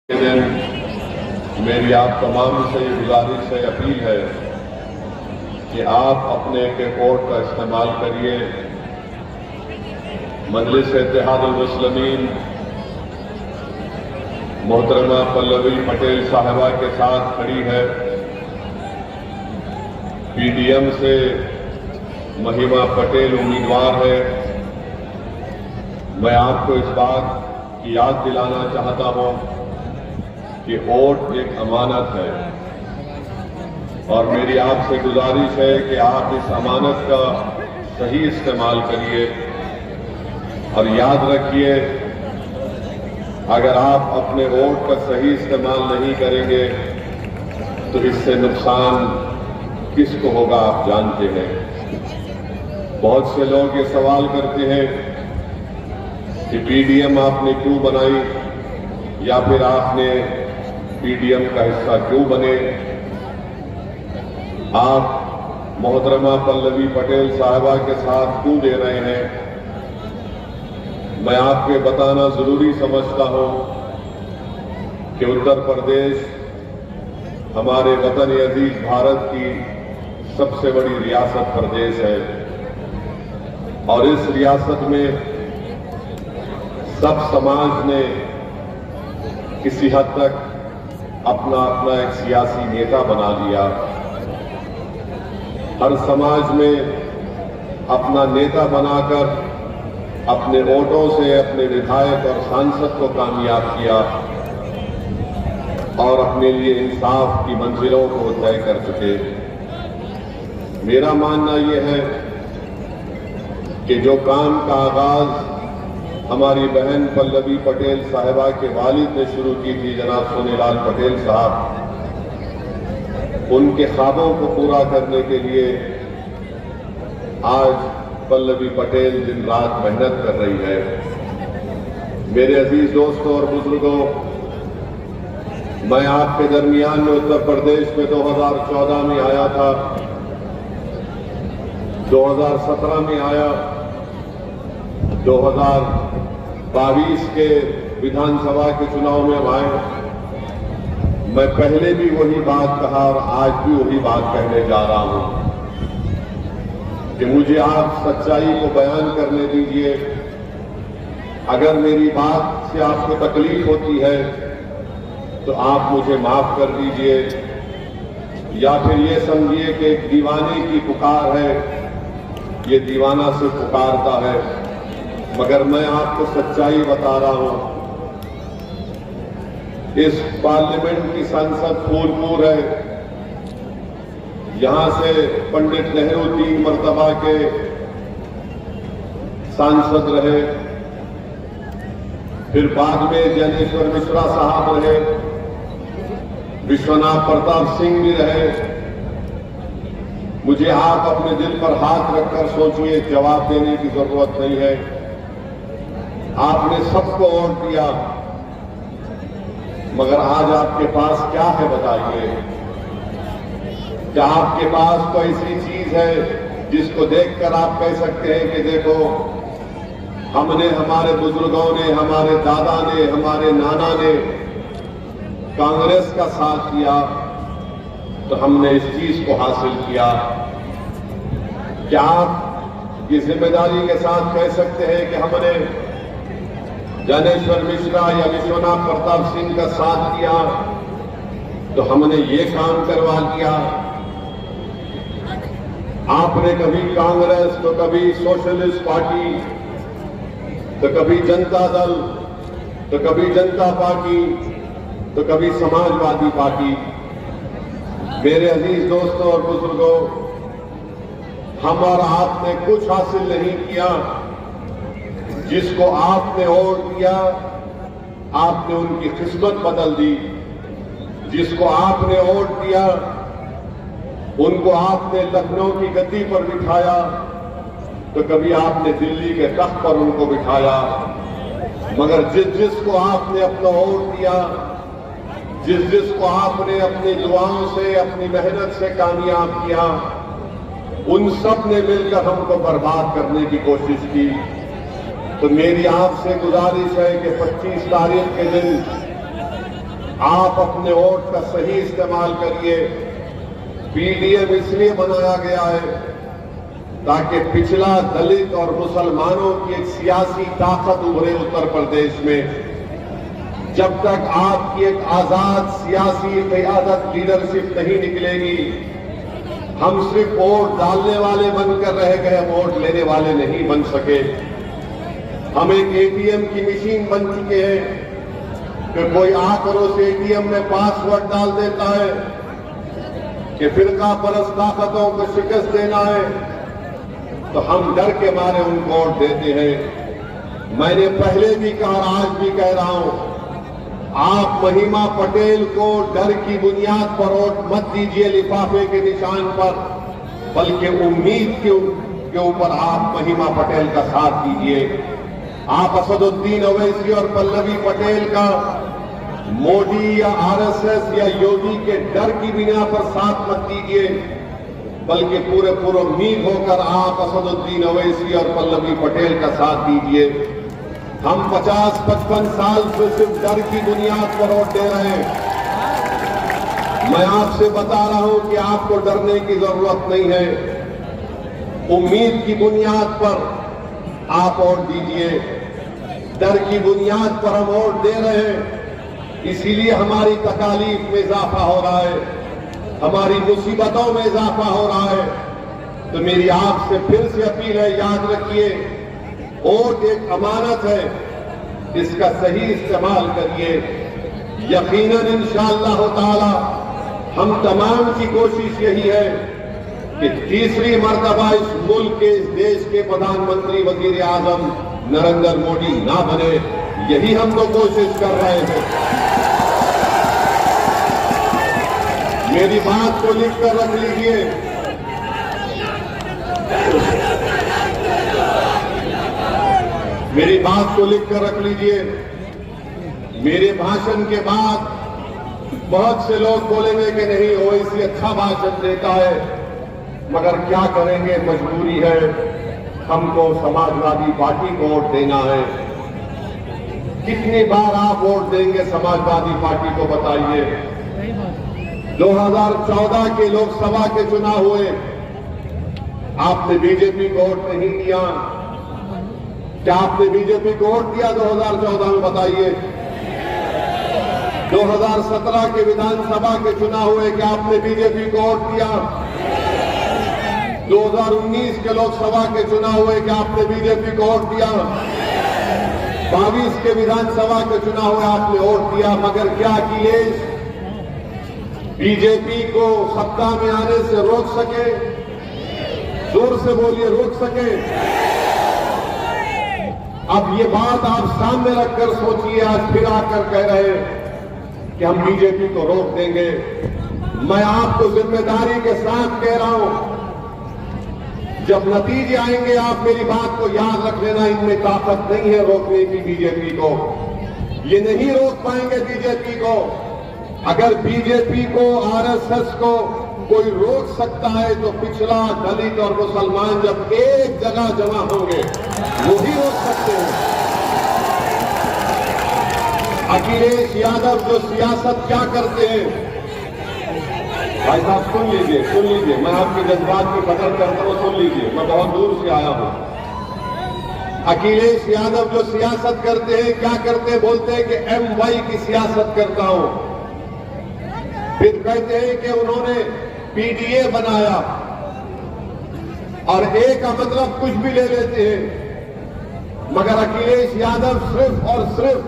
के दिन मेरी आप तमाम से ये गुजारिश है, अपील है कि आप अपने कीबोर्ड का इस्तेमाल करिए। मजलिस इत्तेहादुल मुस्लिमीन मोहतरमा पल्लवी पटेल साहिबा के साथ खड़ी है। पीडीएम से महिमा पटेल उम्मीदवार है। मैं आपको इस बात की याद दिलाना चाहता हूं कि वोट एक अमानत है और मेरी आपसे गुजारिश है कि आप इस अमानत का सही इस्तेमाल करिए और याद रखिए, अगर आप अपने वोट का सही इस्तेमाल नहीं करेंगे तो इससे नुकसान किसको होगा आप जानते हैं। बहुत से लोग ये सवाल करते हैं कि पीडीएम आपने क्यों बनाई या फिर आपने पीडीएम का हिस्सा क्यों बने। आप मोहतरमा पल्लवी पटेल साहिबा के साथ क्यों दे रहे हैं, मैं आपको बताना जरूरी समझता हूं कि उत्तर प्रदेश हमारे वतन अजीज भारत की सबसे बड़ी रियासत प्रदेश है और इस रियासत में सब समाज ने किसी हद तक अपना अपना एक सियासी नेता बना लिया। हर समाज में अपना नेता बनाकर अपने वोटों से अपने विधायक और सांसद को कामयाब किया और अपने लिए इंसाफ की मंजिलों को तय कर चुके। मेरा मानना यह है कि जो काम का आगाज हमारी बहन पल्लवी पटेल साहिबा के वालिद ने शुरू की थी, जनाब सोनेलाल पटेल साहब, उनके ख्वाबों को पूरा करने के लिए आज पल्लवी पटेल दिन रात मेहनत कर रही है। मेरे अजीज दोस्तों और बुजुर्गों, मैं आपके दरमियान में उत्तर प्रदेश में 2014 में आया था, 2017 में आया, 2022 के विधानसभा के चुनाव में आए। मैं पहले भी वही बात कहा और आज भी वही बात कहने जा रहा हूं कि मुझे आप सच्चाई को बयान करने दीजिए। अगर मेरी बात से आपको तकलीफ होती है तो आप मुझे माफ कर दीजिए या फिर ये समझिए कि एक दीवाने की पुकार है, ये दीवाना से पुकारता है, मगर मैं आपको सच्चाई बता रहा हूं। इस पार्लियामेंट की संसद फूलपुर है, यहां से पंडित नेहरू 3 मर्तबा के सांसद रहे, फिर बाद में ज्ञानेश्वर मिश्रा साहब रहे, विश्वनाथ प्रताप सिंह भी रहे। मुझे आप अपने दिल पर हाथ रखकर सोचिए, जवाब देने की जरूरत नहीं है। आपने सबको वोट दिया, मगर आज आपके पास क्या है बताइए। क्या आपके पास कोई ऐसी चीज है जिसको देखकर आप कह सकते हैं कि देखो, हमने, हमारे बुजुर्गों ने, हमारे दादा ने, हमारे नाना ने कांग्रेस का साथ दिया तो हमने इस चीज को हासिल किया। क्या आप ये जिम्मेदारी के साथ कह सकते हैं कि हमने ज्ञानेश्वर मिश्रा या विश्वनाथ प्रताप सिंह का साथ दिया तो हमने ये काम करवा लिया। आपने कभी कांग्रेस तो कभी सोशलिस्ट पार्टी तो कभी जनता दल तो कभी जनता पार्टी तो कभी समाजवादी पार्टी। मेरे अजीज दोस्तों और बुजुर्गों, हम और आपने कुछ हासिल नहीं किया। जिसको आपने वोट दिया, आपने उनकी किस्मत बदल दी। जिसको आपने वोट दिया, उनको आपने लखनऊ की गद्दी पर बिठाया तो कभी आपने दिल्ली के तख्त पर उनको बिठाया। मगर जिसको आपने अपना वोट दिया, जिसको आपने अपनी दुआओं से, अपनी मेहनत से कामयाब किया, उन सब ने मिलकर हमको बर्बाद करने की कोशिश की। तो मेरी आपसे गुजारिश है कि 25 तारीख के दिन आप अपने वोट का सही इस्तेमाल करिए। पीडीएम इसलिए बनाया गया है ताकि पिछड़ा दलित और मुसलमानों की एक सियासी ताकत उभरे उत्तर प्रदेश में। जब तक आपकी एक आजाद सियासी क़यादत लीडरशिप नहीं निकलेगी, हम सिर्फ वोट डालने वाले बनकर रह गए, वोट लेने वाले नहीं बन सके। हम एक एटीएम की मशीन बन चुके हैं कि कोई आकर उस एटीएम में पासवर्ड डाल देता है कि फिरका परस्त ताकतों को शिकस्त देना है, तो हम डर के मारे उनको वोट देते हैं। मैंने पहले भी कहा, आज भी कह रहा हूं, आप महिमा पटेल को डर की बुनियाद पर वोट मत दीजिए लिफाफे के निशान पर, बल्कि उम्मीद के ऊपर आप महिमा पटेल का साथ दीजिए। आप असदुद्दीन ओवैसी और पल्लवी पटेल का मोदी या आरएसएस या योगी के डर की बिना पर साथ मत दीजिए, बल्कि पूरे उम्मीद होकर आप असदुद्दीन ओवैसी और पल्लवी पटेल का साथ दीजिए। हम 50-55 साल से सिर्फ डर की बुनियाद पर वोट दे रहे हैं। मैं आपसे बता रहा हूं कि आपको डरने की जरूरत नहीं है। उम्मीद की बुनियाद पर आप वोट दीजिए। डर की बुनियाद पर हम वोट दे रहे हैं, इसीलिए हमारी तकालीफ में इजाफा हो रहा है, हमारी मुसीबतों में इजाफा हो रहा है। तो मेरी आपसे फिर से अपील है, याद रखिए, वोट एक अमानत है, इसका सही इस्तेमाल करिए। यकीनन इंशाअल्लाह ताला हम तमाम की कोशिश यही है कि तीसरी मर्तबा इस मुल्क के, इस देश के प्रधानमंत्री वजीर आजम नरेंद्र मोदी ना बने, यही हम तो कोशिश कर रहे हैं। मेरी बात को लिख कर रख लीजिए। मेरी बात को लिख कर रख लीजिए। मेरे भाषण के बाद बहुत से लोग बोलेंगे कि नहीं, ओवैसी अच्छा भाषण देता है, मगर क्या करेंगे, मजबूरी है, हमको समाजवादी पार्टी को वोट देना है। कितनी बार आप वोट देंगे समाजवादी पार्टी को, बताइए। 2014 के लोकसभा के चुनाव हुए, आपने बीजेपी को वोट नहीं दिया। क्या आपने बीजेपी को वोट दिया 2014 में, बताइए। 2017 के विधानसभा के चुनाव हुए, क्या आपने बीजेपी को वोट दिया? 2019 के लोकसभा के चुनाव हुए, क्या आपने बीजेपी को वोट दिया? 22 के विधानसभा के चुनाव हुए, आपने वोट दिया। मगर क्या अखिलेश बीजेपी को सत्ता में आने से रोक सके? जोर से बोलिए, रोक सके? अब ये बात आप सामने रखकर सोचिए। आज फिर आकर कह रहे हैं कि हम बीजेपी को रोक देंगे। मैं आपको जिम्मेदारी के साथ कह रहा हूं, जब नतीजे आएंगे आप मेरी बात को याद रख लेना, इनमें ताकत नहीं है रोकने की बीजेपी को। ये नहीं रोक पाएंगे बीजेपी को। अगर बीजेपी को, आरएसएस को कोई रोक सकता है तो पिछड़ा दलित और मुसलमान जब एक जगह जमा होंगे वही रोक सकते हैं। अखिलेश यादव जो सियासत क्या करते हैं, भाई साहब सुन लीजिए, मैं आपके जज्बात की कदर करता हूं, सुन लीजिए, मैं बहुत दूर से आया हूं। अखिलेश यादव जो सियासत करते हैं, क्या करते हैं? बोलते हैं कि MY की सियासत करता हूं। फिर कहते हैं कि उन्होंने PDA बनाया, और A का मतलब कुछ भी ले लेते हैं। मगर अखिलेश यादव सिर्फ और सिर्फ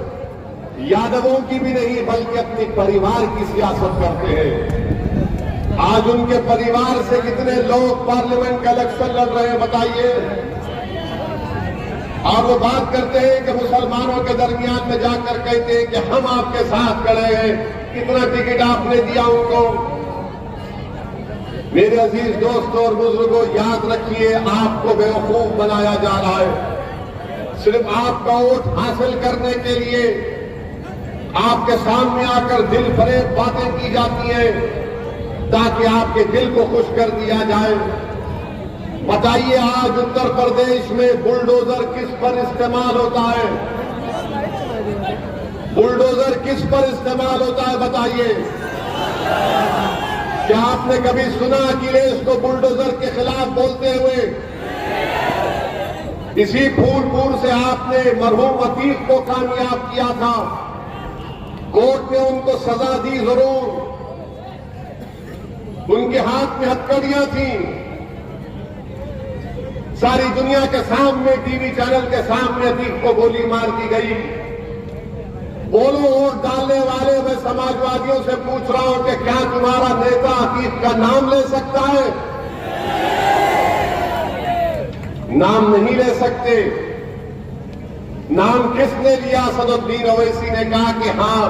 यादवों की भी नहीं, बल्कि अपने परिवार की सियासत करते हैं। आज उनके परिवार से कितने लोग पार्लियामेंट का इलेक्शन लड़ रहे हैं, बताइए। और वो बात करते हैं कि मुसलमानों के दरमियान में जाकर कहते हैं कि हम आपके साथ खड़े हैं, कितना टिकट आपने दिया उनको। मेरे अजीज दोस्तों और बुजुर्गों, याद रखिए, आपको बेवकूफ बनाया जा रहा है। सिर्फ आपका वोट हासिल करने के लिए आपके सामने आकर दिल फरेब बातें की जाती हैं, ताकि आपके दिल को खुश कर दिया जाए। बताइए, आज उत्तर प्रदेश में बुलडोजर किस पर इस्तेमाल होता है? बुलडोजर किस पर इस्तेमाल होता है बताइए? क्या आपने कभी सुना अखिलेश को बुलडोजर के खिलाफ बोलते हुए? इसी फूलपुर से आपने मरहूम अतीक को कामयाब किया था। कोर्ट ने उनको सजा दी जरूर, उनके हाथ में हथकड़ियां थी, सारी दुनिया के सामने टीवी चैनल के सामने अतीक को गोली मार दी गई। बोलो वोट डालने वाले, मैं समाजवादियों से पूछ रहा हूं कि क्या तुम्हारा नेता अतीक का नाम ले सकता है? नाम नहीं ले सकते। नाम किसने लिया? असदुद्दीन ओवैसी ने कहा कि हां,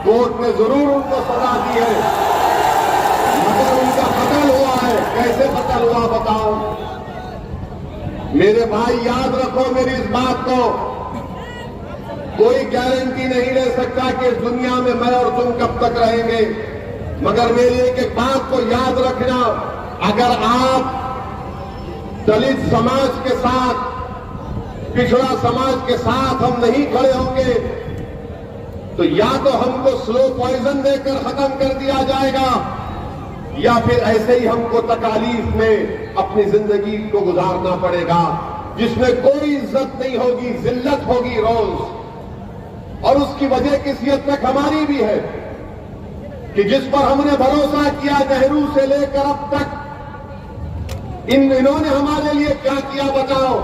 कोर्ट ने जरूर उनको सजा दी है, मगर उनका कत्ल हुआ है। कैसे कत्ल हुआ बताओ? मेरे भाई याद रखो मेरी इस बात को, कोई गारंटी नहीं ले सकता कि इस दुनिया में मैं और तुम कब तक रहेंगे, मगर मेरी एक बात को याद रखना, अगर आप दलित समाज के साथ, पिछड़ा समाज के साथ हम नहीं खड़े होंगे तो या तो हमको स्लो पॉइजन देकर खत्म कर दिया जाएगा, या फिर ऐसे ही हमको तकालीफ में अपनी जिंदगी को गुजारना पड़ेगा, जिसमें कोई इज्जत नहीं होगी, जिल्लत होगी रोज। और उसकी वजह किसी हद तक हमारी भी है कि जिस पर हमने भरोसा किया नेहरू से लेकर अब तक, इन्होंने हमारे लिए क्या किया बताओ?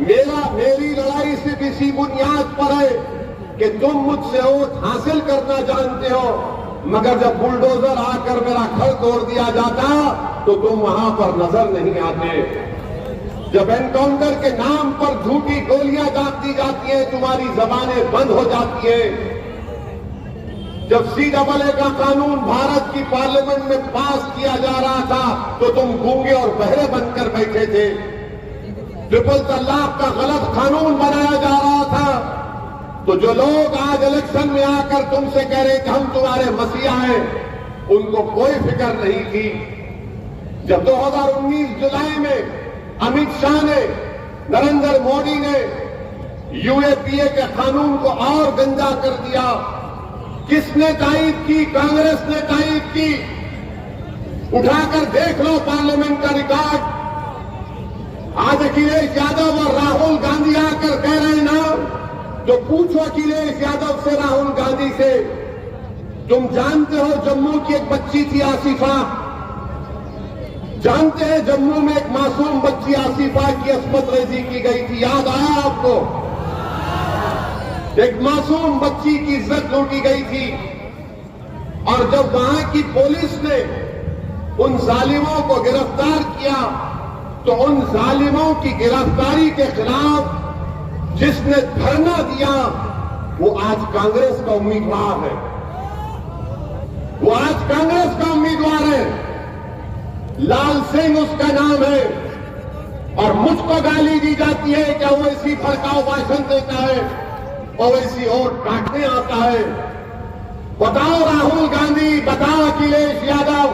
मेरी लड़ाई सिर्फ इसी बुनियाद पर है कि तुम मुझसे वोट हासिल करना जानते हो, मगर जब बुलडोजर आकर मेरा घर तोड़ दिया जाता तो तुम वहां पर नजर नहीं आते। जब एनकाउंटर के नाम पर झूठी गोलियां दाग दी जाती हैं, तुम्हारी जबानें बंद हो जाती हैं। जब CAA का कानून भारत की पार्लियामेंट में पास किया जा रहा था तो तुम गूंगे और बहरे बनकर बैठे थे। ट्रिपल तलाक का गलत कानून बनाया जा रहा था तो जो लोग आज इलेक्शन में आकर तुमसे कह रहे कि हम तुम्हारे मसीहा हैं, उनको कोई फिक्र नहीं थी। जब 2019 जुलाई में अमित शाह ने, नरेंद्र मोदी ने UAPA के कानून को और गंदा कर दिया, किसने तायीद की? कांग्रेस ने तायीद की। उठाकर देख लो पार्लियामेंट का रिकॉर्ड। आज अखिलेश यादव और राहुल गांधी आकर कह रहे हैं ना, तो पूछो अखिलेश यादव से, राहुल गांधी से, तुम जानते हो जम्मू की एक बच्ची थी आसिफा, जानते हैं जम्मू में एक मासूम बच्ची आसिफा की अस्मत रेजी की गई थी, याद आया आपको? एक मासूम बच्ची की इज्जत लूटी गई थी। और जब वहां की पुलिस ने उन जालिमों को गिरफ्तार किया तो उन जालिमों की गिरफ्तारी के खिलाफ जिसने धरना दिया वो आज कांग्रेस का उम्मीदवार है, वो आज कांग्रेस का उम्मीदवार है। लाल सिंह उसका नाम है। और मुझको गाली दी जाती है कि ओवैसी भड़काऊ भाषण देता है, ओवैसी वोट काटने आता है। बताओ राहुल गांधी, बताओ अखिलेश यादव,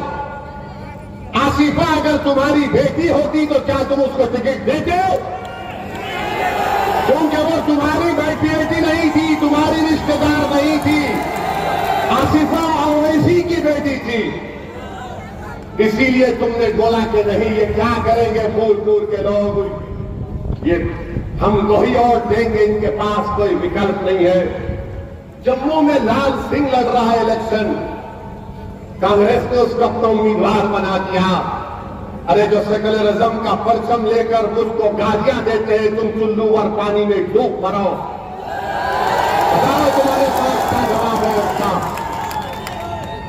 आसिफा अगर तुम्हारी बेटी होती तो क्या तुम उसको टिकट देते? क्योंकि वो तुम्हारी बेटी नहीं थी, तुम्हारी रिश्तेदार नहीं थी, आसिफा ओवैसी की बेटी थी। इसीलिए तुमने बोला कि नहीं, ये क्या करेंगे फूलपुर के लोग, ये हमको ही वोट देंगे, इनके पास कोई विकल्प नहीं है। जम्मू में लाल सिंह लड़ रहा है इलेक्शन, कांग्रेस ने उसको अपना उम्मीदवार बना दिया। अरे जो सेकुलरिज्म का परचम लेकर मुझको गालियां देते हैं, तुम चुल्लू और पानी में डूब मरो। बताओ तुम्हारे पास क्या जवाब है उसका?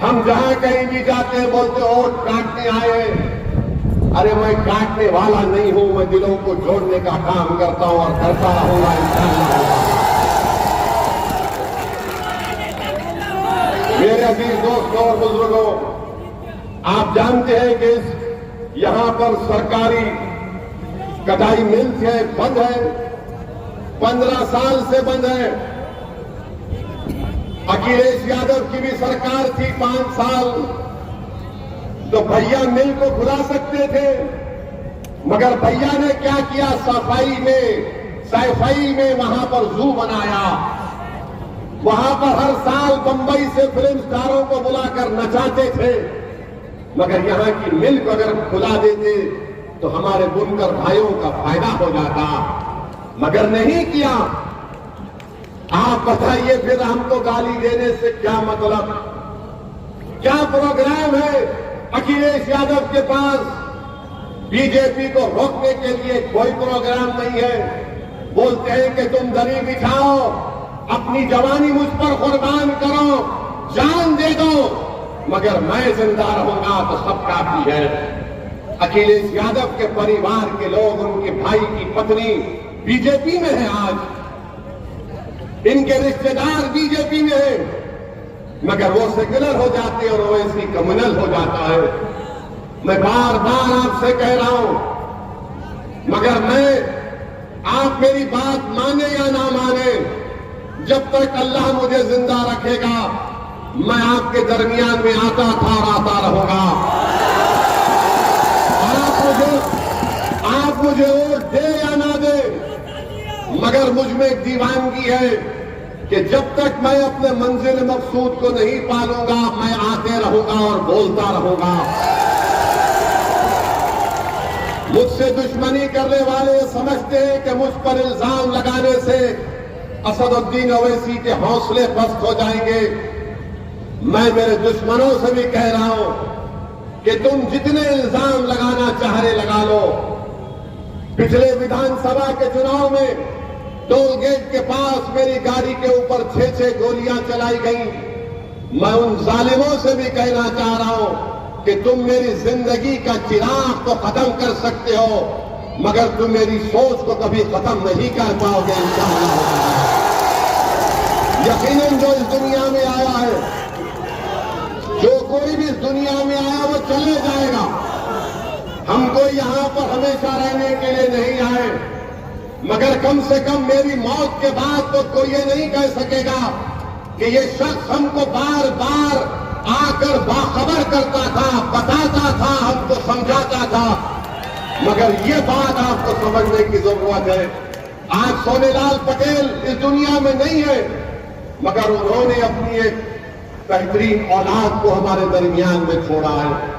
हम जहां कहीं भी जाते हैं बोलते वोट काटने आए। अरे मैं काटने वाला नहीं हूं, मैं दिलों को जोड़ने का काम करता हूं और करता रहूंगा इंशाअल्लाह। मेरे अजीज दोस्तों और बुजुर्गों, आप जानते हैं कि यहां पर सरकारी कटाई मिल्स है, बंद है, 15 साल से बंद है। अखिलेश यादव की भी सरकार थी 5 साल, तो भैया मिल को खुला सकते थे, मगर भैया ने क्या किया? सफाई में वहां पर जू बनाया। वहां पर हर साल बंबई से फिल्म स्टारों को बुलाकर नचाते थे, मगर यहां की मिल्क अगर खुला देते तो हमारे बुनकर भाइयों का फायदा हो जाता, मगर नहीं किया। आप बताइए फिर हमको गाली देने से क्या मतलब? क्या प्रोग्राम है अखिलेश यादव के पास? बीजेपी को रोकने के लिए कोई प्रोग्राम नहीं है। बोलते हैं कि तुम दरी बिछाओ, अपनी जवानी मुझ पर कुर्बान करो, जान दे दो, मगर मैं जिंदा रहूंगा तो सब काफी है। अखिलेश यादव के परिवार के लोग, उनके भाई की पत्नी बीजेपी में है आज, इनके रिश्तेदार बीजेपी में है, मगर वो सेक्युलर हो जाते हैं और ओवैसी कम्युनल हो जाता है। मैं बार बार आपसे कह रहा हूं, मगर आप मेरी बात माने या ना माने, जब तक अल्लाह मुझे जिंदा रखेगा मैं आपके दरमियान में आता था और आता रहूंगा। आप मुझे वोट दे या ना दे, मगर मुझ में एक दीवानगी है कि जब तक मैं अपने मंजिल मकसूद को नहीं पालूंगा मैं आते रहूंगा और बोलता रहूंगा। मुझसे दुश्मनी करने वाले समझते हैं कि मुझ पर इल्जाम लगाने से असदुद्दीन ओवैसी के हौसले पस्त हो जाएंगे। मैं मेरे दुश्मनों से भी कह रहा हूं कि तुम जितने इल्जाम लगाना चाह रहे लगा लो। पिछले विधानसभा के चुनाव में टोल गेट के पास मेरी गाड़ी के ऊपर 6 गोलियां चलाई गई। मैं उन जालिमों से भी कहना चाह रहा हूं कि तुम मेरी जिंदगी का चिराग तो खत्म कर सकते हो, मगर तुम मेरी सोच को कभी खत्म नहीं कर पाओगे इंशाअल्लाह। यकीनन जो इस दुनिया में आया है, जो कोई भी इस दुनिया में आया वो चले जाएगा। हमको यहां पर हमेशा रहने के लिए नहीं आए, मगर कम से कम मेरी मौत के बाद तो कोई ये नहीं कह सकेगा कि ये शख्स हमको बार बार आकर बाखबर करता था, बताता था, हमको समझाता था। मगर ये बात आपको समझने की जरूरत है। आज सोनेलाल पटेल इस दुनिया में नहीं है, मगर उन्होंने अपनी एक बेहतरीन औलाद को हमारे दरमियान में छोड़ा है।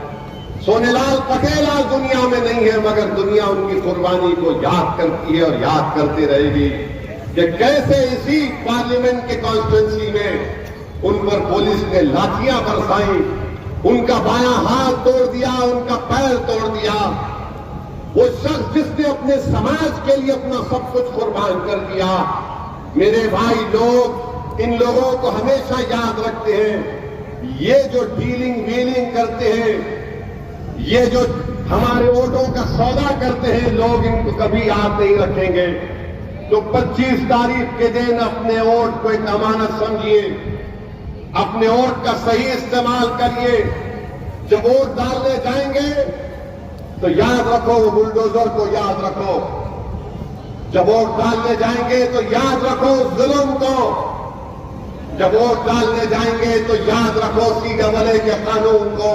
सोनेलाल पटेल आज दुनिया में नहीं है, मगर दुनिया उनकी कुर्बानी को याद करती है और याद करती रहेगी कि कैसे इसी पार्लियामेंट के कॉन्स्टिट्यूंसी में उन पर पुलिस ने लाठियां बरसाई, उनका बायां हाथ तोड़ दिया, उनका पैर तोड़ दिया। वो शख्स जिसने अपने समाज के लिए अपना सब कुछ कुर्बान कर दिया। मेरे भाई लोग इन लोगों को हमेशा याद रखते हैं। ये जो डीलिंग वीलिंग करते हैं, ये जो हमारे वोटों का सौदा करते हैं लोग, इनको कभी याद नहीं रखेंगे। तो 25 तारीख के दिन अपने वोट को एक अमानत समझिए, अपने वोट का सही इस्तेमाल करिए। जब वोट डालने जाएंगे तो याद रखो, वो बुलडोजर को याद रखो। जब वोट डालने जाएंगे तो याद रखो जुल्म को। जब वोट डालने जाएंगे तो याद रखो CAA के कानून को।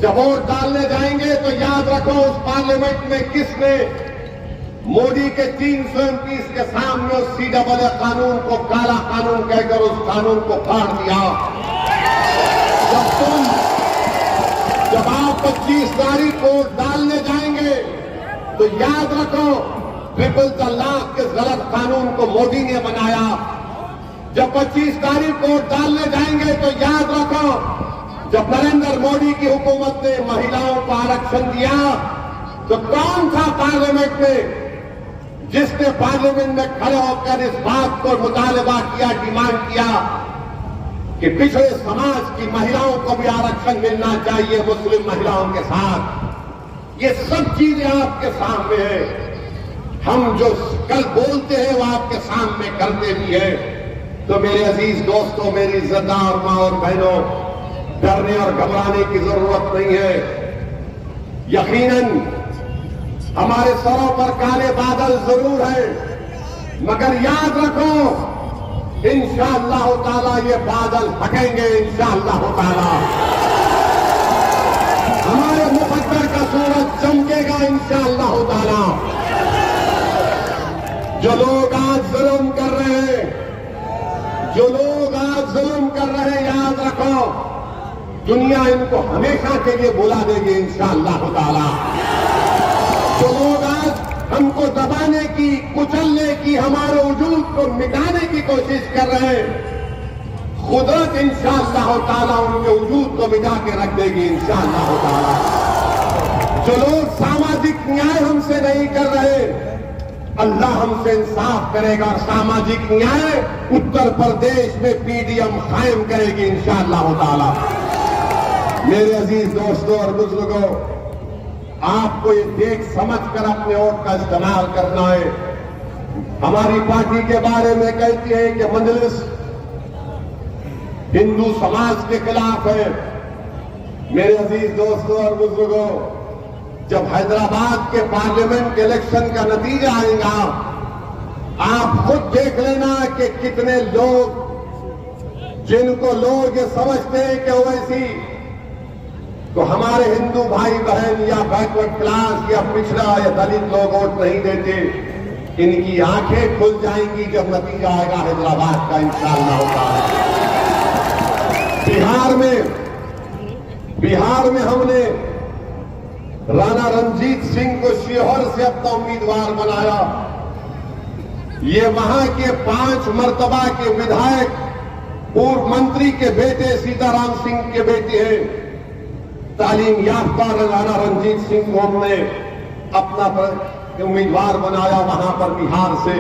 जब वोट डालने जाएंगे तो याद रखो उस पार्लियामेंट में किसने मोदी के 300 MPs के सामने उस CAA कानून को काला कानून कहकर उस कानून को फाड़ दिया। जब आप 25 तारीख को डालने जाएंगे तो याद रखो ट्रिपल तलाक के गलत कानून को मोदी ने बनाया। जब 25 तारीख को डालने जाएंगे तो याद रखो जब नरेंद्र मोदी की हुकूमत ने महिलाओं को आरक्षण दिया तो कौन था पार्लियामेंट में जिसने पार्लियामेंट में खड़े होकर इस बात को मुतालबा किया, डिमांड किया कि पिछड़े समाज की महिलाओं को भी आरक्षण मिलना चाहिए मुस्लिम महिलाओं के साथ। ये सब चीजें आपके सामने है। हम जो कल बोलते हैं वो आपके सामने करते भी है। तो मेरे अजीज दोस्तों, मेरी इज्जतदार मां और बहनों, डरने और घबराने की जरूरत नहीं है। यकीनन हमारे सरों पर काले बादल जरूर है, मगर याद रखो इंशाअल्लाह ताला ये बादल हटेंगे। इंशाअल्लाह ताला हमारे मुकद्दर का सूरज चमकेगा। इंशाअल्लाह ताला जो लोग आज जुल्म कर रहे हैं, जो लोग आज जुल्म कर रहे हैं, याद रखो, दुनिया इनको हमेशा के लिए भुला देगी इंशाअल्लाह ताला। जो लोग आज हमको दबाने की, कुचलने की, हमारे वजूद को मिटाने की कोशिश कर रहे हैं, कुदरत इंशाअल्लाह ताला उनके वजूद को मिटा के रख देगी इंशाअल्लाह ताला। जो लोग सामाजिक न्याय हमसे नहीं कर रहे, अल्लाह हमसे इंसाफ करेगा। सामाजिक न्याय उत्तर प्रदेश में पीडीएम कायम करेगी इंशाअल्लाह ताला। मेरे अजीज दोस्तों और बुजुर्गों, आपको ये देख समझ कर अपने वोट का इस्तेमाल करना है। हमारी पार्टी के बारे में कहती है कि मजलिस हिंदू समाज के खिलाफ है। मेरे अजीज दोस्तों और बुजुर्गों, जब हैदराबाद के पार्लियामेंट के इलेक्शन का नतीजा आएगा, आप खुद देख लेना कि कितने लोग, जिनको लोग ये समझते हैं कि ओवैसी तो हमारे हिंदू भाई बहन या बैकवर्ड क्लास या पिछड़ा या दलित लोग वोट नहीं देते, इनकी आंखें खुल जाएंगी जब नतीजा आएगा हैदराबाद का इंशाअल्लाह ताला। बिहार में हमने राणा रणजीत सिंह को शिवहर से अपना उम्मीदवार बनाया। ये वहां के 5 मर्तबा के विधायक, पूर्व मंत्री के बेटे सीताराम सिंह के बेटे हैं। तालीम याफ्ता राणा रणजीत सिंह को हमने अपना उम्मीदवार बनाया वहां पर बिहार से।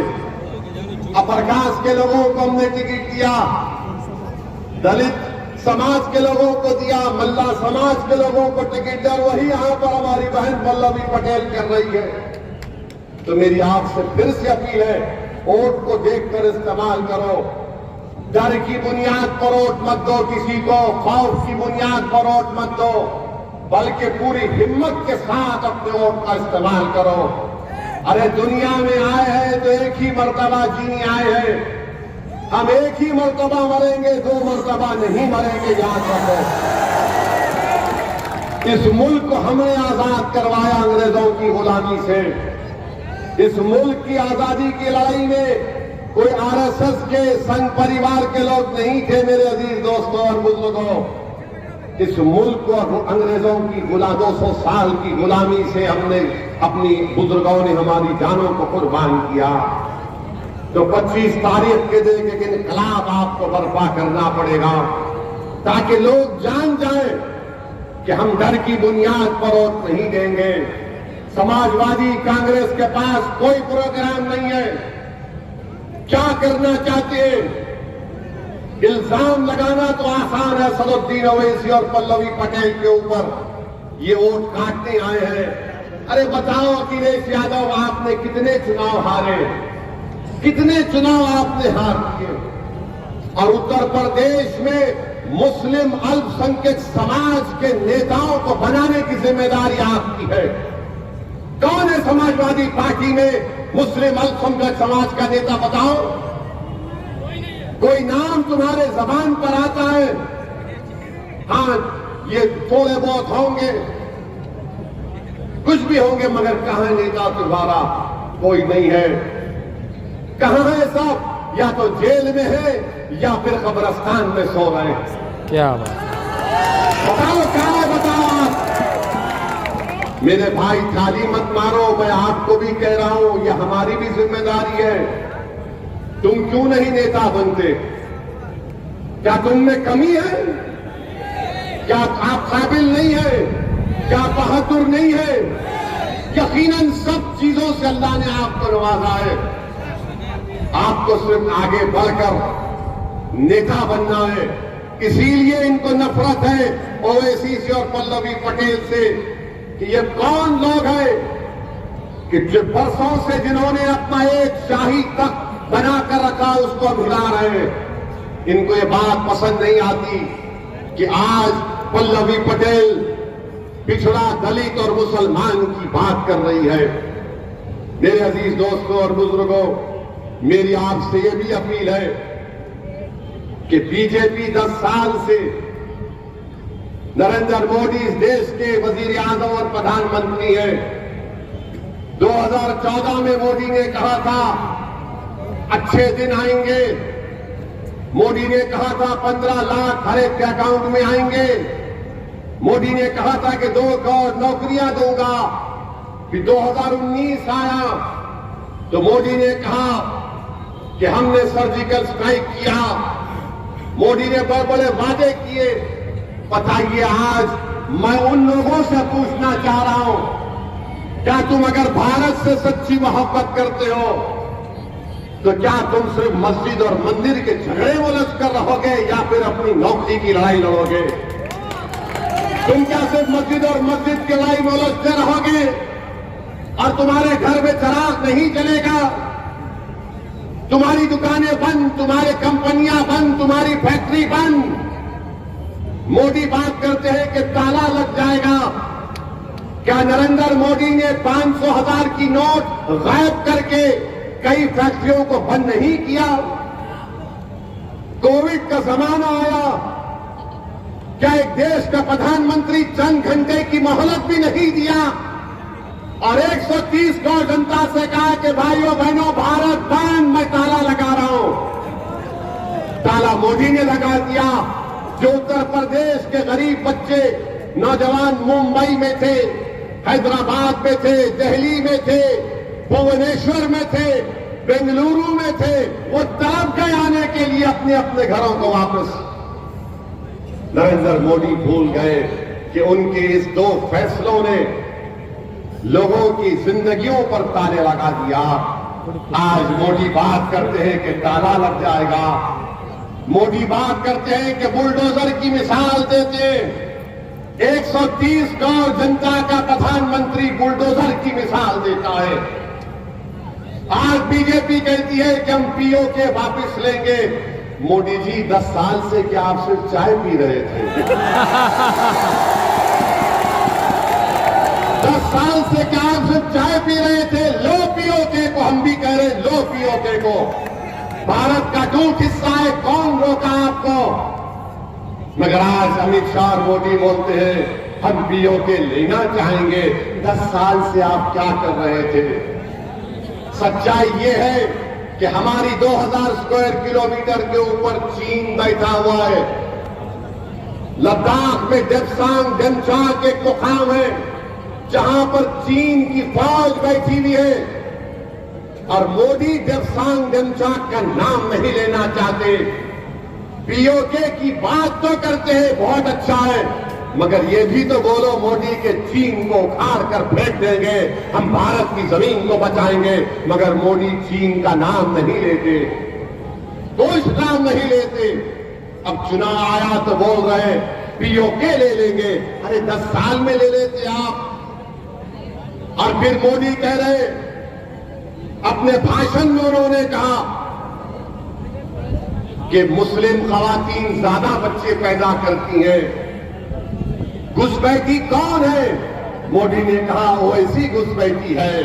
अपर कास्ट के लोगों को हमने टिकट दिया, दलित समाज के लोगों को दिया, मल्ला समाज के लोगों को टिकट दिया। वही यहां पर हमारी बहन पल्लवी पटेल कर रही है। तो मेरी आपसे फिर से अपील है, वोट को देखकर इस्तेमाल करो। डर की बुनियाद पर वोट मत दो किसी को, खौफ की बुनियाद पर वोट मत दो, बल्कि पूरी हिम्मत के साथ अपने वोट का इस्तेमाल करो। अरे दुनिया में आए हैं तो एक ही मर्तबा जीने आए हैं। हम एक ही मर्तबा मरेंगे, 2 मर्तबा नहीं मरेंगे, याद रखो। इस मुल्क को हमने आजाद करवाया अंग्रेजों की गुलामी से। इस मुल्क की आजादी की लड़ाई में कोई आरएसएस के संघ परिवार के लोग नहीं थे। मेरे अजीज दोस्तों और बुजुर्गों, इस मुल्क को अंग्रेजों की 200 साल की गुलामी से हमने, अपनी बुजुर्गों ने हमारी जानों को कुर्बान किया। तो 25 तारीख के दिन एक इनकलाब आपको बर्पा करना पड़ेगा, ताकि लोग जान जाएं कि हम डर की बुनियाद पर वोट नहीं देंगे। समाजवादी कांग्रेस के पास कोई प्रोग्राम नहीं है। क्या करना चाहते हैं? इल्जाम लगाना तो आसान है सदुद्दीन ओवैसी और पल्लवी पटेल के ऊपर, ये वोट काटने आए हैं। अरे बताओ अखिलेश यादव, आपने कितने चुनाव हारे, कितने चुनाव आपने हार किए? और उत्तर प्रदेश में मुस्लिम अल्पसंख्यक समाज के नेताओं को बनाने की जिम्मेदारी आपकी है। कौन है समाजवादी पार्टी में मुस्लिम अल्पसंख्यक समाज का नेता? बताओ, कोई नाम तुम्हारे जबान पर आता है? हाँ, ये थोड़े बहुत होंगे, कुछ भी होंगे, मगर कहां नेता तुम्हारा? कोई नहीं है। कहां है सब? या तो जेल में है या फिर कब्रिस्तान में सो रहे हैं। क्या बात? बताओ क्या है, बताओ आप। मेरे भाई ताली मत मारो, मैं आपको भी कह रहा हूं, यह हमारी भी जिम्मेदारी है। तुम क्यों नहीं नेता बनते? क्या तुम में कमी है? क्या आप काबिल नहीं है? क्या बहादुर नहीं है? यकीनन सब चीजों से अल्लाह ने आपको नवाजा है। आपको सिर्फ आगे बढ़कर नेता बनना है। इसीलिए इनको नफरत है ओवैसी से और पल्लवी पटेल से कि ये कौन लोग हैं कि जो बरसों से जिन्होंने अपना एक शाही तक बनाकर रखा उसको भुला रहे हैं। इनको ये बात पसंद नहीं आती कि आज पल्लवी पटेल पिछड़ा, दलित और मुसलमान की बात कर रही है। मेरे अजीज दोस्तों और बुजुर्गों, मेरी आपसे ये भी अपील है कि बीजेपी 10 साल से नरेंद्र मोदी इस देश के वजीर आजम और प्रधानमंत्री हैं। 2014 में मोदी ने कहा था अच्छे दिन आएंगे, मोदी ने कहा था 15 लाख हर एक के अकाउंट में आएंगे। मोदी ने कहा था कि 2 करोड़ नौकरियां दूंगा। फिर 2019 आया तो मोदी ने कहा कि हमने सर्जिकल स्ट्राइक किया। मोदी ने बड़े बड़े वादे किए। बताइए, आज मैं उन लोगों से पूछना चाह रहा हूं, क्या तुम अगर भारत से सच्ची मोहब्बत करते हो तो क्या तुम सिर्फ मस्जिद और मंदिर के झगड़े में उलझ कर रहोगे या फिर अपनी नौकरी की लड़ाई लड़ोगे? तुम क्या सिर्फ मस्जिद और मस्जिद की लड़ाई में उलझते रहोगे और तुम्हारे घर में चिराग नहीं जलेगा, तुम्हारी दुकानें बंद, तुम्हारी कंपनियां बंद, तुम्हारी फैक्ट्री बंद? मोदी बात करते हैं कि ताला लग जाएगा। क्या नरेंद्र मोदी ने 500,000 की नोट गायब करके कई फैक्ट्रियों को बंद नहीं किया? कोविड का जमाना आया, क्या एक देश का प्रधानमंत्री चंद घंटे की मोहलत भी नहीं दिया और 130 करोड़ जनता से कहा कि भाइयों बहनों भारत बंद, मैं ताला लगा रहा हूं? ताला मोदी ने लगा दिया। जो उत्तर प्रदेश के गरीब बच्चे नौजवान मुंबई में थे, हैदराबाद में थे, दिल्ली में थे, भुवनेश्वर में थे, बेंगलुरु में थे, वो तड़प गए आने के लिए अपने अपने घरों को वापस। नरेंद्र मोदी भूल गए कि उनके इस 2 फैसलों ने लोगों की जिंदगियों पर ताले लगा दिया। आज मोदी बात करते हैं कि ताला लग जाएगा। मोदी बात करते हैं कि बुलडोजर की मिसाल देते हैं। 130 करोड़ जनता का प्रधानमंत्री बुलडोजर की मिसाल देता है। आज बीजेपी कहती है कि हम पीओके वापस लेंगे। मोदी जी, 10 साल से क्या आप सिर्फ चाय पी रहे थे? 10 साल से क्या आप सिर्फ चाय पी रहे थे? लो पीओके को, हम भी कह रहे लो पीओके को। भारत का टूट हिस्सा है, कौन रोका आपको? मगर आज अमित शाह और मोदी बोलते हैं हम पीओके लेना चाहेंगे। 10 साल से आप क्या कर रहे थे? सच्चाई ये है कि हमारी 2000 स्क्वायर किलोमीटर के ऊपर चीन बैठा हुआ है। लद्दाख में डेप्सांग डेमचाक एक मुकाम है जहां पर चीन की फौज बैठी हुई है और मोदी डेप्सांग डेमचाक का नाम नहीं लेना चाहते। पीओके की बात तो करते हैं, बहुत अच्छा है, मगर ये भी तो बोलो मोदी के चीन को उखाड़ कर फेंक देंगे, हम भारत की जमीन को बचाएंगे। मगर मोदी चीन का नाम नहीं लेते, कोई नाम नहीं लेते। अब चुनाव आया तो बोल रहे पीओके ले लेंगे। अरे 10 साल में ले लेते आप। और फिर मोदी कह रहे, अपने भाषण में उन्होंने कहा कि मुस्लिम खवातीन ज्यादा बच्चे पैदा करती हैं। घुसपैठी कौन है? मोदी ने कहा ओवैसी घुसपैठी है।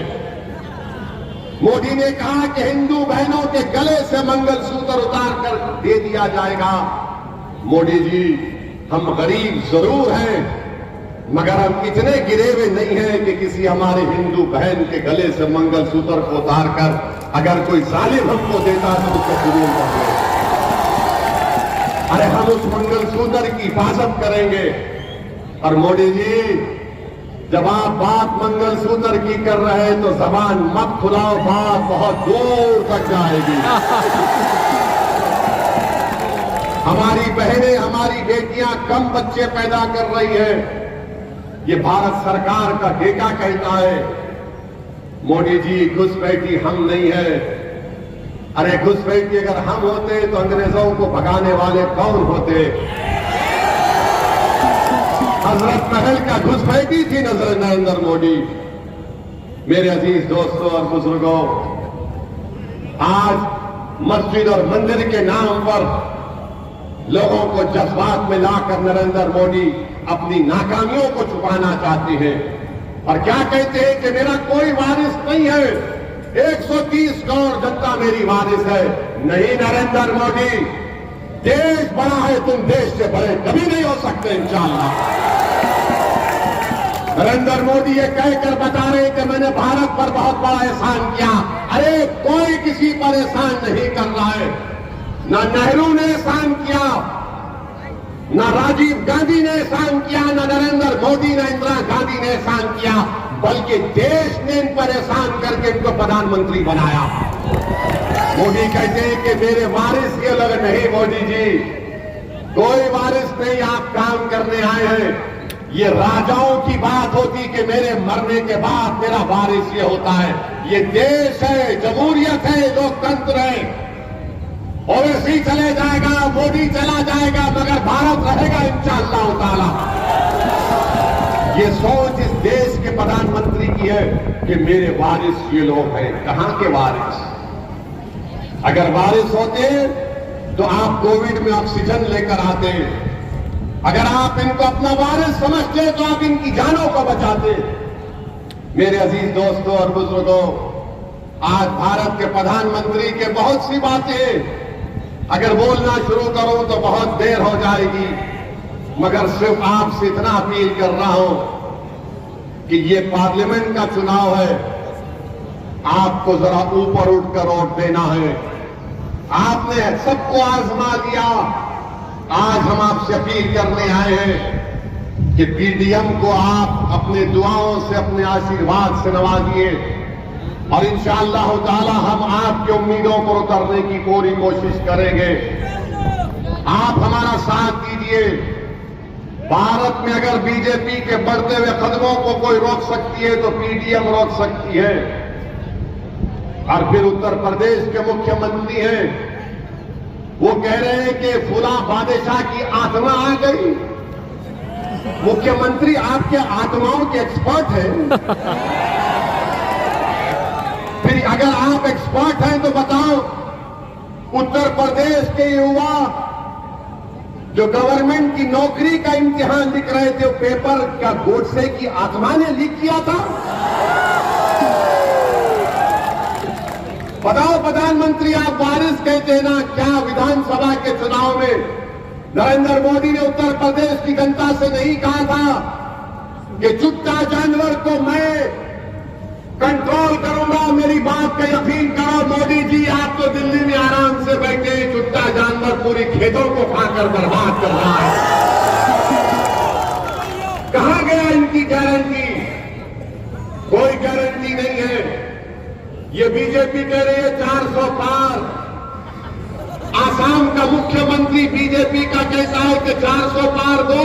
मोदी ने कहा कि हिंदू बहनों के गले से मंगलसूत्र उतार कर दे दिया जाएगा। मोदी जी, हम गरीब जरूर हैं मगर हम इतने गिरे हुए नहीं हैं कि किसी हमारे हिंदू बहन के गले से मंगलसूत्र को उतार कर अगर कोई जालिम हमको देता तो उसको कबूल कर ले। अरे हम उस मंगलसूत्र की हिफाजत करेंगे। और मोदी जी, जब आप बात मंगलसूत्र की कर रहे हैं तो जबान मत खुलाओ, बात बहुत दूर तक जाएगी। हमारी बहनें, हमारी बेटियां कम बच्चे पैदा कर रही हैं, ये भारत सरकार का ठेका कहता है। मोदी जी, घुसपैठी हम नहीं है। अरे घुसपैठी अगर हम होते तो अंग्रेजों को भगाने वाले कौन होते? हजरत महल का घुसपैठी थी नजर नरेंद्र मोदी। मेरे अजीज दोस्तों और बुजुर्गों, आज मस्जिद और मंदिर के नाम पर लोगों को जज्बात में लाकर नरेंद्र मोदी अपनी नाकामियों को छुपाना चाहते हैं और क्या कहते हैं कि मेरा कोई वारिस नहीं है, 130 करोड़ जनता मेरी वारिस है। नहीं नरेंद्र मोदी, देश बड़ा है, तुम देश से बड़े कभी नहीं हो सकते इंशाअल्लाह। नरेंद्र मोदी ये कहकर बता रहे कि मैंने भारत पर बहुत बड़ा एहसान किया। अरे कोई किसी पर एहसान नहीं कर रहा है। ना नेहरू ने एहसान किया, ना राजीव गांधी ने एहसान किया, ना नरेंद्र मोदी ना इंदिरा गांधी ने एहसान किया, बल्कि देश ने इन पर एहसान करके इनको प्रधानमंत्री बनाया। मोदी कहते हैं कि मेरे वारिस ये लोग नहीं। मोदी जी, कोई वारिस नहीं, आप काम करने आए हैं। ये राजाओं की बात होती कि मेरे मरने के बाद मेरा वारिस ये होता है। ये देश है, जमहूरियत है, लोकतंत्र है। ओवैसी चले जाएगा, मोदी चला जाएगा, मगर भारत रहेगा इंशाअल्लाह ताला। ये सोच इस देश के प्रधानमंत्री की है कि मेरे वारिस ये लोग हैं। कहां के वारिस? अगर वारिस होते तो आप कोविड में ऑक्सीजन लेकर आते। अगर आप इनको अपना वारिस समझते तो आप इनकी जानों को बचाते। मेरे अजीज दोस्तों और बुजुर्गों, आज भारत के प्रधानमंत्री के बहुत सी बातें अगर बोलना शुरू करूं तो बहुत देर हो जाएगी, मगर सिर्फ आपसे इतना अपील कर रहा हूं कि ये पार्लियामेंट का चुनाव है, आपको जरा ऊपर उठकर वोट देना है। आपने सबको आजमा लिया, आज हम आपसे अपील करने आए हैं कि पीडीएम को आप अपने दुआओं से, अपने आशीर्वाद से नवाजिए और इंशाअल्लाह ताला हम आपकी उम्मीदों पर उतरने की पूरी कोशिश करेंगे। आप हमारा साथ दीजिए। भारत में अगर बीजेपी के बढ़ते हुए कदमों को कोई रोक सकती है तो पीडीएम रोक सकती है। और फिर उत्तर प्रदेश के मुख्यमंत्री हैं, वो कह रहे हैं कि फुला बादशाह की आत्मा आ गई। मुख्यमंत्री आपके आत्माओं के एक्सपर्ट हैं। फिर अगर आप एक्सपर्ट हैं तो बताओ, उत्तर प्रदेश के युवा जो गवर्नमेंट की नौकरी का इम्तिहान लिख रहे थे, वो पेपर क्या गोडसे की आत्मा ने लीक किया था? बताओ प्रधानमंत्री, आप वारिस कहते हैं ना, क्या विधानसभा के चुनाव में नरेंद्र मोदी ने उत्तर प्रदेश की जनता से नहीं कहा था कि चुट्टा जानवर को मैं कंट्रोल करूंगा, मेरी बात का यकीन करो। मोदी जी, आप तो दिल्ली में आराम से बैठे, चुट्टा जानवर पूरी खेतों को खाकर बर्बाद कर रहा है। कहां गया इनकी गारंटी? कोई गारंटी नहीं है। ये बीजेपी कह रही है 400 पार। आसाम का मुख्यमंत्री बीजेपी का कहता है कि 400 पार दो,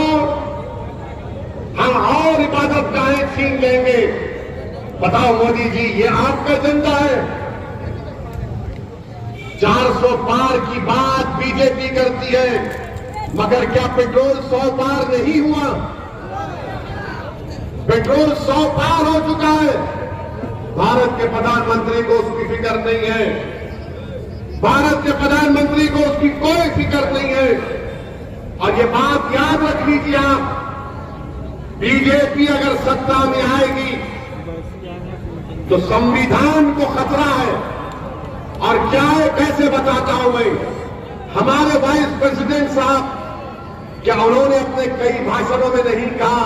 हम और इबादत गाहें छीन लेंगे। बताओ मोदी जी, ये आपका एजेंडा है? 400 पार की बात बीजेपी करती है, मगर क्या पेट्रोल 100 पार नहीं हुआ? पेट्रोल 100 पार हो चुका है। भारत के प्रधानमंत्री को उसकी फिक्र नहीं है। भारत के प्रधानमंत्री को उसकी कोई फिक्र नहीं है। और ये बात याद रख लीजिए आप, बीजेपी अगर सत्ता में आएगी तो संविधान को खतरा है। और क्या है, कैसे बताता हूं मैं। हमारे वाइस प्रेसिडेंट साहब, क्या उन्होंने अपने कई भाषणों में नहीं कहा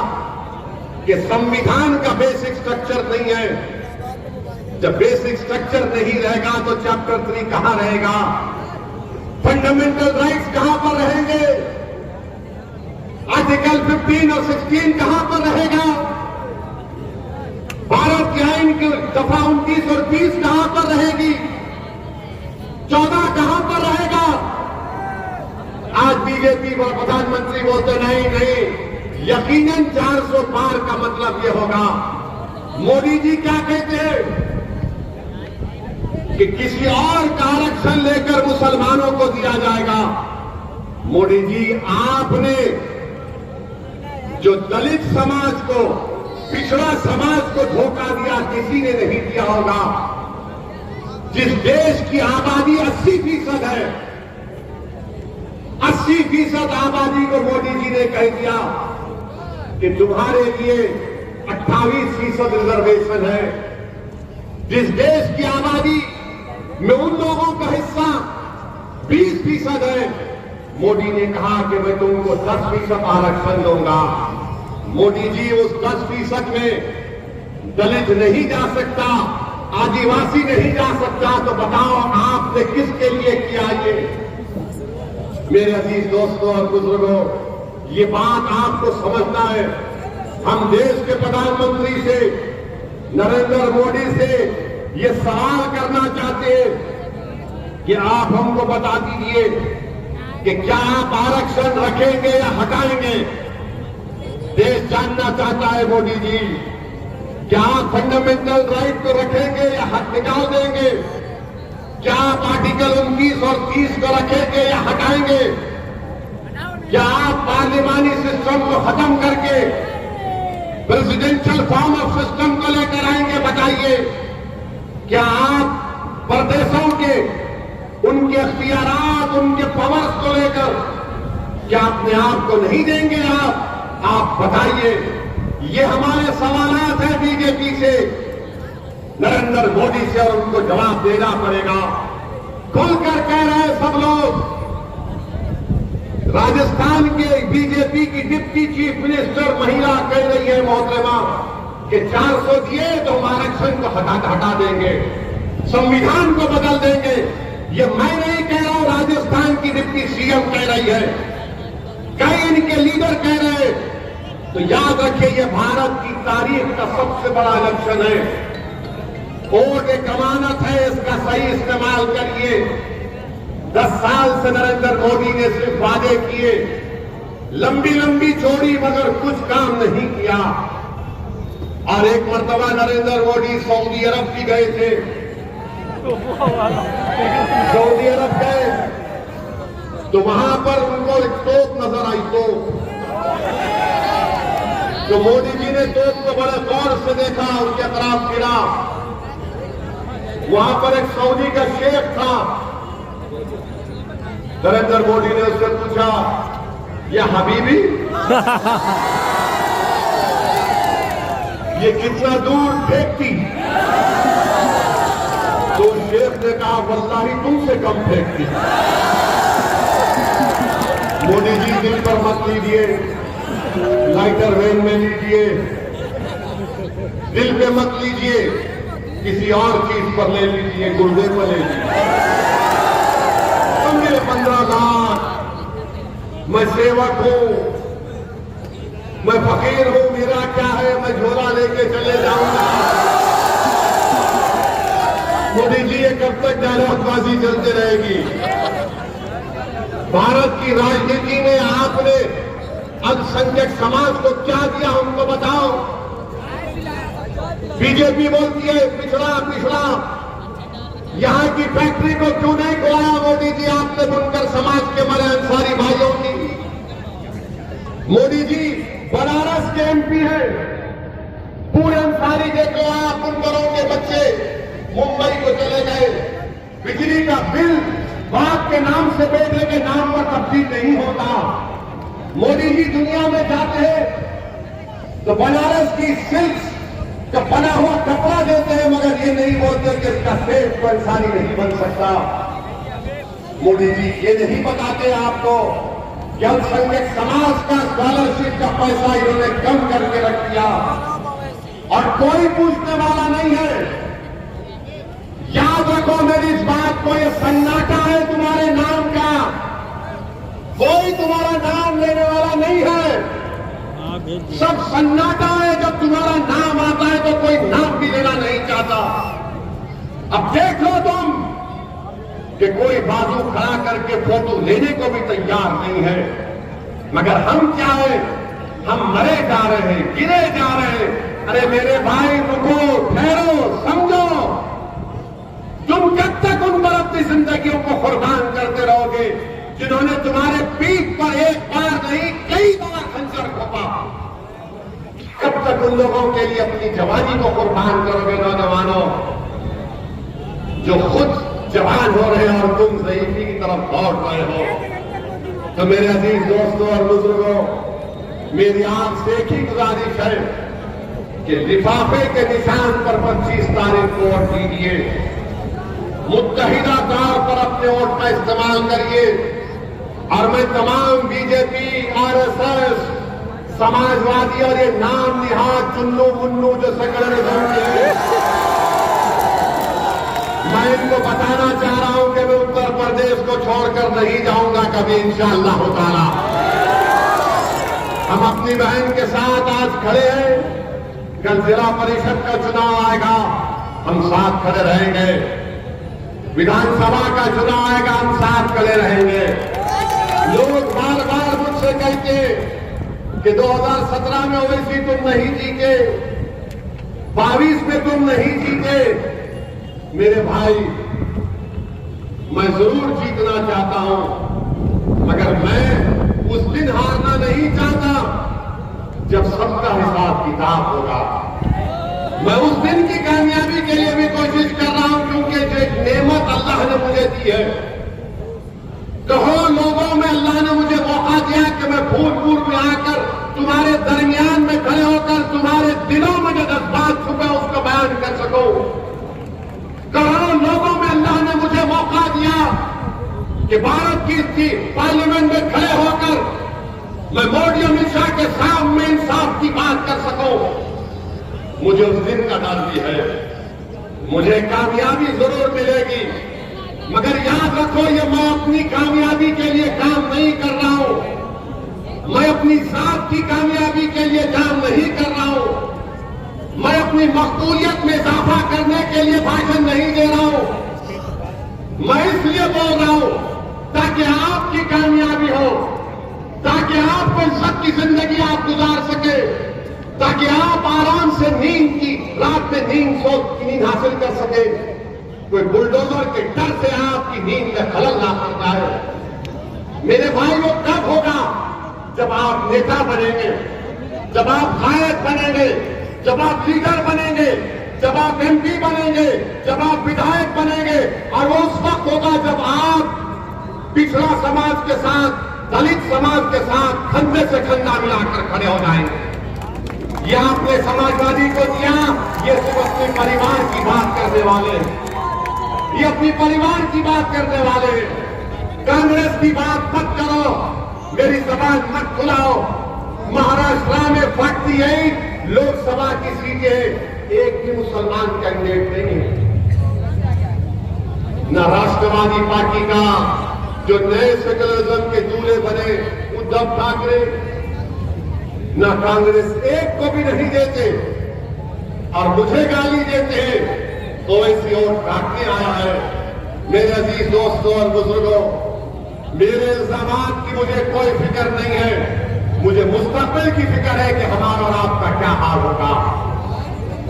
कि संविधान का बेसिक स्ट्रक्चर नहीं है? जब बेसिक स्ट्रक्चर नहीं रहेगा तो चैप्टर 3 कहां रहेगा? फंडामेंटल राइट्स कहां पर रहेंगे? आर्टिकल 15 और 16 कहां पर रहेगा? भारत के आईन की दफा 29 और 30 कहां पर रहेगी? 14 कहां पर रहेगा? आज बीजेपी और प्रधानमंत्री बोलते नहीं, यकीनन 400 पार का मतलब यह होगा। मोदी जी क्या कहते हैं कि किसी और का आरक्षण लेकर मुसलमानों को दिया जाएगा। मोदी जी, आपने जो दलित समाज को, पिछड़ा समाज को धोखा दिया, किसी ने नहीं दिया होगा। जिस देश की आबादी 80% है, 80% आबादी को मोदी जी ने कह दिया कि तुम्हारे लिए 28% रिजर्वेशन है। जिस देश की आबादी में उन लोगों का हिस्सा 20% है, मोदी ने कहा कि मैं तुमको 10% आरक्षण दूंगा। मोदी जी, उस 10% में दलित नहीं जा सकता, आदिवासी नहीं जा सकता, तो बताओ आपने किसके लिए किया ये? मेरे अजीज दोस्तों और बुजुर्गों, ये बात आपको समझना है। हम देश के प्रधानमंत्री से, नरेंद्र मोदी से ये सवाल करना चाहते हैं कि आप हमको बता दीजिए कि क्या आप आरक्षण रखेंगे या हटाएंगे। देश जानना चाहता है मोदी जी, क्या आप फंडामेंटल राइट को रखेंगे या निकाल देंगे? क्या आप आर्टिकल 29 और 30 को रखेंगे या हटाएंगे? क्या आप पार्लिमानी सिस्टम को खत्म करके प्रेसिडेंशियल फॉर्म ऑफ सिस्टम को लेकर आएंगे? बताइए, क्या आप प्रदेशों के उनके अख्तियारात, उनके पावर्स को लेकर क्या अपने आप को नहीं देंगे? आप बताइए। ये हमारे सवालात हैं बीजेपी से, नरेंद्र मोदी से, और उनको जवाब देना पड़ेगा। खुलकर कह रहे हैं सब लोग। राजस्थान के बीजेपी की डिप्टी चीफ मिनिस्टर महिला कह रही है मोहतरमा कि 400 दिए तो हम आरक्षण को हटा देंगे, संविधान को बदल देंगे। ये मैं नहीं कह रहा हूं, राजस्थान की डिप्टी सीएम कह रही है, कई इनके लीडर कह रहे हैं। तो याद रखिए, ये भारत की तारीख का सबसे बड़ा इलेक्शन है। वोट एक अमानत है, इसका सही इस्तेमाल करिए। 10 साल से नरेंद्र मोदी ने सिर्फ वादे किए, लंबी लंबी चौड़ी, मगर कुछ काम नहीं किया। और एक मर्तबा नरेंद्र मोदी सऊदी अरब भी गए थे। सऊदी अरब गए तो वहां पर उनको एक तोप नजर आई। तो मोदी जी ने तोप को बड़े गौर से देखा, उनके तरफ फिरा। वहां पर एक सऊदी का शेख था। नरेंद्र मोदी ने उससे पूछा, ये हबीबी ये कितना दूर फेंकती? तो शेख ने कहा, वल्लाही तुमसे कम फेंकती। मोदी जी दिल पर मत लीजिए, लाइटर वेन में लीजिए, दिल पे मत लीजिए, किसी और चीज पर ले लीजिए, गुर्दे पर ले लीजिए। तुम मेरे 15 लाख, मैं सेवक हूं, मैं फकीर हूं, मेरा क्या है, मैं झोला लेके चले जाऊंगा। मोदी जी, ये कब तक डायलॉगबाजी चलती रहेगी? भारत की राजनीति में आपने अल्पसंख्यक समाज को क्या दिया, हमको बताओ। बीजेपी बोलती है पिछड़ा पिछड़ा। यहां की फैक्ट्री को क्यों नहीं खुलाया मोदी जी आपने बुनकर समाज के मरे अंसारी भाइयों की? मोदी जी बनारस के एमपी हैं, पूरे अंसारी देखो आप, बुनकरों के बच्चे मुंबई को चले गए। बिजली का बिल बाप के नाम से बेटे के नाम पर तब्दील नहीं होता। मोदी जी दुनिया में जाते हैं तो बनारस की सिल्क का बना हुआ कपड़ा देते हैं, मगर ये नहीं बोलते कि इसका सेठ को इंसानी नहीं बन सकता। मोदी जी ये नहीं बताते आपको कि अल्पसंख्यक समाज का स्कॉलरशिप का पैसा इन्होंने कम करके रख दिया और कोई पूछने वाला नहीं है। याद रखो मेरी इस बात को, ये सन्नाटा है तुम्हारे नाम का, कोई तुम्हारा नाम लेने वाला नहीं है। सब सन्नाटा है। जब तुम्हारा नाम आता है तो कोई नाम भी लेना नहीं चाहता। अब देख लो तुम कि कोई बाजू खड़ा करके फोटो लेने को भी तैयार नहीं है। मगर हम क्या है, हम मरे जा रहे हैं, गिरे जा रहे हैं। अरे मेरे भाई, रुको, ठहरो, समझो। तुम कब तक उन पर अपनी जिंदगियों को कुर्बान करते रहोगे जिन्होंने तुम्हारे पीठ पर एक बार नहीं कई बार खंजर घोंपा? कब तक उन लोगों के लिए अपनी जवानी को कुर्बान करोगे नौजवानों, जो खुद जवान हो रहे हैं और तुम ज़ईफ़ी की तरफ लौट रहे हो? तो मेरे अजीज दोस्तों और बुजुर्गों, मेरी आपसे एक ही गुजारिश है कि लिफाफे के निशान पर 25 तारीख को वोट दीजिए। मुत्तहिदा तौर पर अपने वोट का इस्तेमाल करिए। और मैं तमाम बीजेपी, आरएसएस, समाजवादी और ये नाम निहाद चुन्नू मुन्नू जो संगठन के मैं इनको बताना चाह रहा हूं कि मैं उत्तर प्रदेश को छोड़कर नहीं जाऊंगा कभी इंशाअल्लाह ताला। हम अपनी बहन के साथ आज खड़े हैं। कल जिला परिषद का चुनाव आएगा, हम साथ खड़े रहेंगे। विधानसभा का चुनाव आएगा, हम साथ खड़े रहेंगे। लोग बार बार मुझसे कहते कि 2017 में ओवैसी तुम नहीं जीते, 22 में तुम नहीं जीते। मेरे भाई, मैं जरूर जीतना चाहता हूं, मगर मैं उस दिन हारना नहीं चाहता जब सबका हिसाब किताब होगा। मैं उस दिन की कामयाबी के लिए भी कोशिश कर रहा हूं, क्योंकि जो एक नेमत अल्लाह ने मुझे दी है, करोड़ों लोगों में अल्लाह ने मुझे मौका दिया कि मैं भूतपूर्व में आकर तुम्हारे दरमियान में खड़े होकर तुम्हारे दिलों में जो जज्बात छुपे उसको बयान कर सकूं। करोड़ों लोगों में अल्लाह ने मुझे मौका दिया कि भारत की पार्लियामेंट में खड़े होकर मैं मोदी अमित शाह के सामने इंसाफ की बात कर सकूं। मुझे उस दिन का डर भी है। मुझे कामयाबी जरूर मिलेगी, मगर याद रखो, ये मैं अपनी कामयाबी के लिए काम नहीं कर रहा हूं। मैं अपनी जात की कामयाबी के लिए काम नहीं कर रहा हूं। मैं अपनी मकबूलियत में इजाफा करने के लिए भाषण नहीं दे रहा हूं। मैं इसलिए बोल रहा हूं ताकि आपकी कामयाबी हो, ताकि आपको इज्जत की जिंदगी आप गुजार सके, ताकि आप आराम से नींद की रात में नींद हासिल कर सके। कोई बुलडोजर के डर से आपकी नींद में खलल ना पड़ जाए। मेरे भाई, वो कब होगा? जब आप नेता बनेंगे, जब आप गायक बनेंगे, जब आप लीडर बनेंगे, जब आप एमपी बनेंगे, जब आप विधायक बनेंगे। और वो उस वक्त होगा जब आप पिछड़ा समाज के साथ, दलित समाज के साथ कंधे से कंधा मिलाकर खड़े हो जाएंगे। ये आपने समाजवादी को दिया, ये सिर्फ अपने परिवार की बात करने वाले, ये अपनी परिवार की बात करने वाले। कांग्रेस की बात मत करो, मेरी जबान मत खुलाओ। महाराष्ट्र में 48 लोकसभा की सीटें, एक भी मुसलमान कैंडिडेट नहीं है। न राष्ट्रवादी पार्टी का जो नए सेकुलरिज्म के दूल्हे बने उद्धव ठाकरे, न कांग्रेस एक को भी नहीं देते और मुझे गाली देते हैं तो ऐसी और काटने आया है। मेरे अजीज दोस्तों और बुजुर्गों, मेरे इल्जामात की मुझे कोई फिक्र नहीं है। मुझे मुस्तकबिल की फिक्र है कि हमारा और आपका क्या हाल होगा,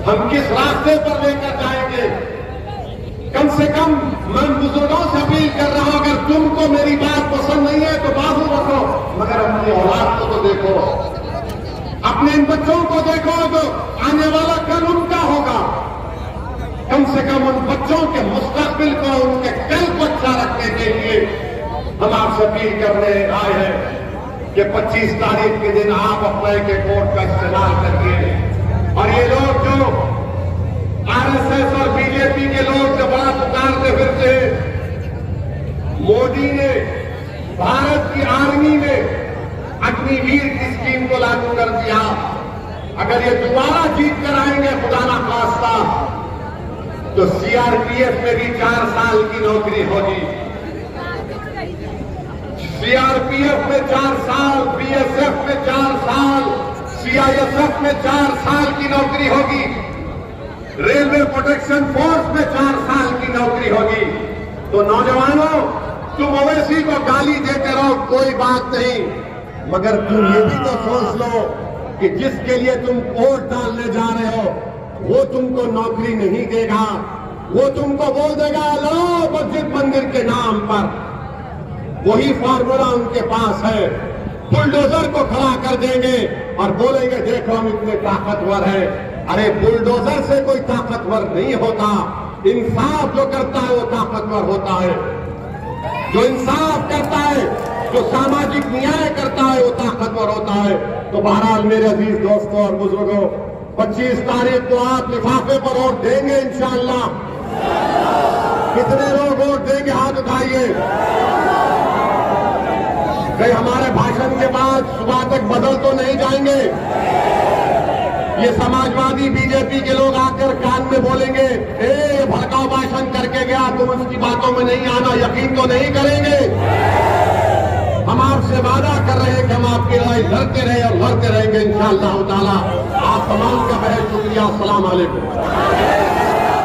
हम किस रास्ते पर लेकर जाएंगे। कम से कम मैं बुजुर्गों से अपील कर रहा हूं, अगर तुमको मेरी बात पसंद नहीं है तो बाजू रखो, मगर अपनी औलाद को तो देखो, अपने इन बच्चों को देखो जो आने वाला कल उनका होगा। कम से कम उन बच्चों के मुस्तकबिल को, उनके कल को अच्छा रखने के लिए हम आपसे अपील करने आए हैं कि 25 तारीख के दिन आप अपने के वोट का इस्तेमाल करिए। और ये लोग जो आरएसएस और बीजेपी के लोग जो बड़ा पुकारते फिरते, मोदी ने भारत की आर्मी में अग्निवीर की स्कीम को लागू कर दिया। अगर ये दोबारा जीत कर आएंगे खुदा ना खास्ता, तो सीआरपीएफ में भी 4 साल की नौकरी होगी। सीआरपीएफ में 4 साल, बीएसएफ में 4 साल, सीआईएसएफ में 4 साल की नौकरी होगी, रेलवे प्रोटेक्शन फोर्स में 4 साल की नौकरी होगी। तो नौजवानों, तुम ओवैसी को गाली देते रहो, कोई बात नहीं, मगर तुम ये भी तो सोच लो कि जिसके लिए तुम वोट डालने जा रहे हो वो तुमको नौकरी नहीं देगा। वो तुमको बोल देगा लो मस्जिद मंदिर के नाम पर। वही फार्मूला उनके पास है। बुलडोजर को खड़ा कर देंगे और बोलेंगे देखो हम इतने ताकतवर हैं। अरे बुलडोजर से कोई ताकतवर नहीं होता, इंसाफ जो करता है वो ताकतवर होता है। जो इंसाफ करता है, जो सामाजिक न्याय करता है वो ताकतवर होता है। तो बहरहाल मेरे अजीज दोस्तों और बुजुर्गों, 25 तारीख को आप लिफाफे पर वोट देंगे इंशाअल्लाह। कितने लोग वोट देंगे हाथ उठाइए। कहीं हमारे भाषण के बाद सुबह तक बदल तो नहीं जाएंगे। ये समाजवादी बीजेपी के लोग आकर कान में बोलेंगे, ए भड़काऊ भाषण करके गया, तुम उसकी बातों में नहीं आना, यकीन तो नहीं करेंगे। हम आपसे वादा कर रहे हैं कि हम आपकी लड़ाई लड़ते रहे और लड़ते रहेंगे इंशाअल्लाह ताला। आप तमाम का बहुत शुक्रिया। अस्सलाम वालेकुम।